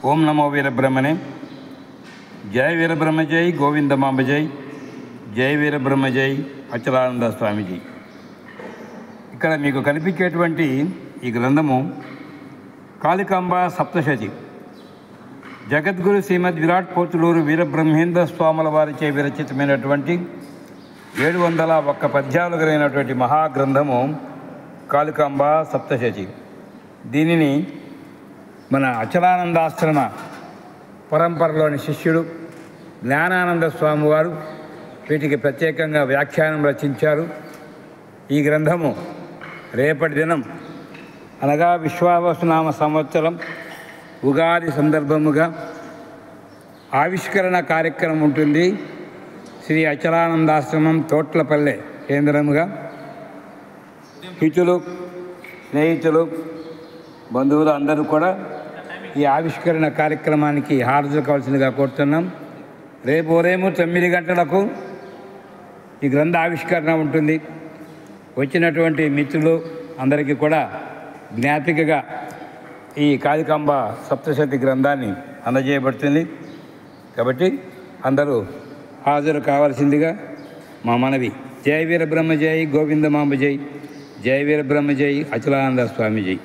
ఓం నమో వీరబ్రహ్మణే. జయ వీరబ్రహ్మ జై, గోవిందమాంబ జై, జయ వీరబ్రహ్మ జై, అచలానంద స్వామిజీ. ఇక్కడ మీకు కనిపించేటువంటి ఈ గ్రంథము కాళికాంబ సప్తశతి. జగద్గురు శ్రీమద్ విరాట్ పోతులూరు వీరబ్రహ్మేంద్ర స్వాముల వారిచే విరచితమైనటువంటి 701 పద్యాలు కలిగినటువంటి మహాగ్రంథము కాళికాంబ సప్తశతి. దీనిని మన అచలానందాశ్రమ పరంపరలోని శిష్యుడు జ్ఞానానంద స్వామి వారు వీటికి ప్రత్యేకంగా వ్యాఖ్యానం రచించారు. ఈ గ్రంథము రేపటి దినం అనగా విశ్వావసునామ సంవత్సరం ఉగాది సందర్భముగా ఆవిష్కరణ కార్యక్రమం ఉంటుంది. శ్రీ అచలానందాశ్రమం తోట్లపల్లె కేంద్రముగా హితులు, స్నేహితులు, బంధువులు అందరూ కూడా ఈ ఆవిష్కరణ కార్యక్రమానికి హాజరు కావాల్సిందిగా కోరుతున్నాం. రేపు ఉదయం 9 గంటలకు ఈ గ్రంథ ఆవిష్కరణ ఉంటుంది. వచ్చినటువంటి మిత్రులు అందరికీ కూడా జ్ఞాపికగా ఈ కాళికాంబ సప్తశతి గ్రంథాన్ని అందజేయబడుతుంది. కాబట్టి అందరూ హాజరు కావాల్సిందిగా మా మనవి. జయ వీరబ్రహ్మ జై, గోవిందమాంబ జై, జయ వీరబ్రహ్మ జై, అచలానంద స్వామి జై.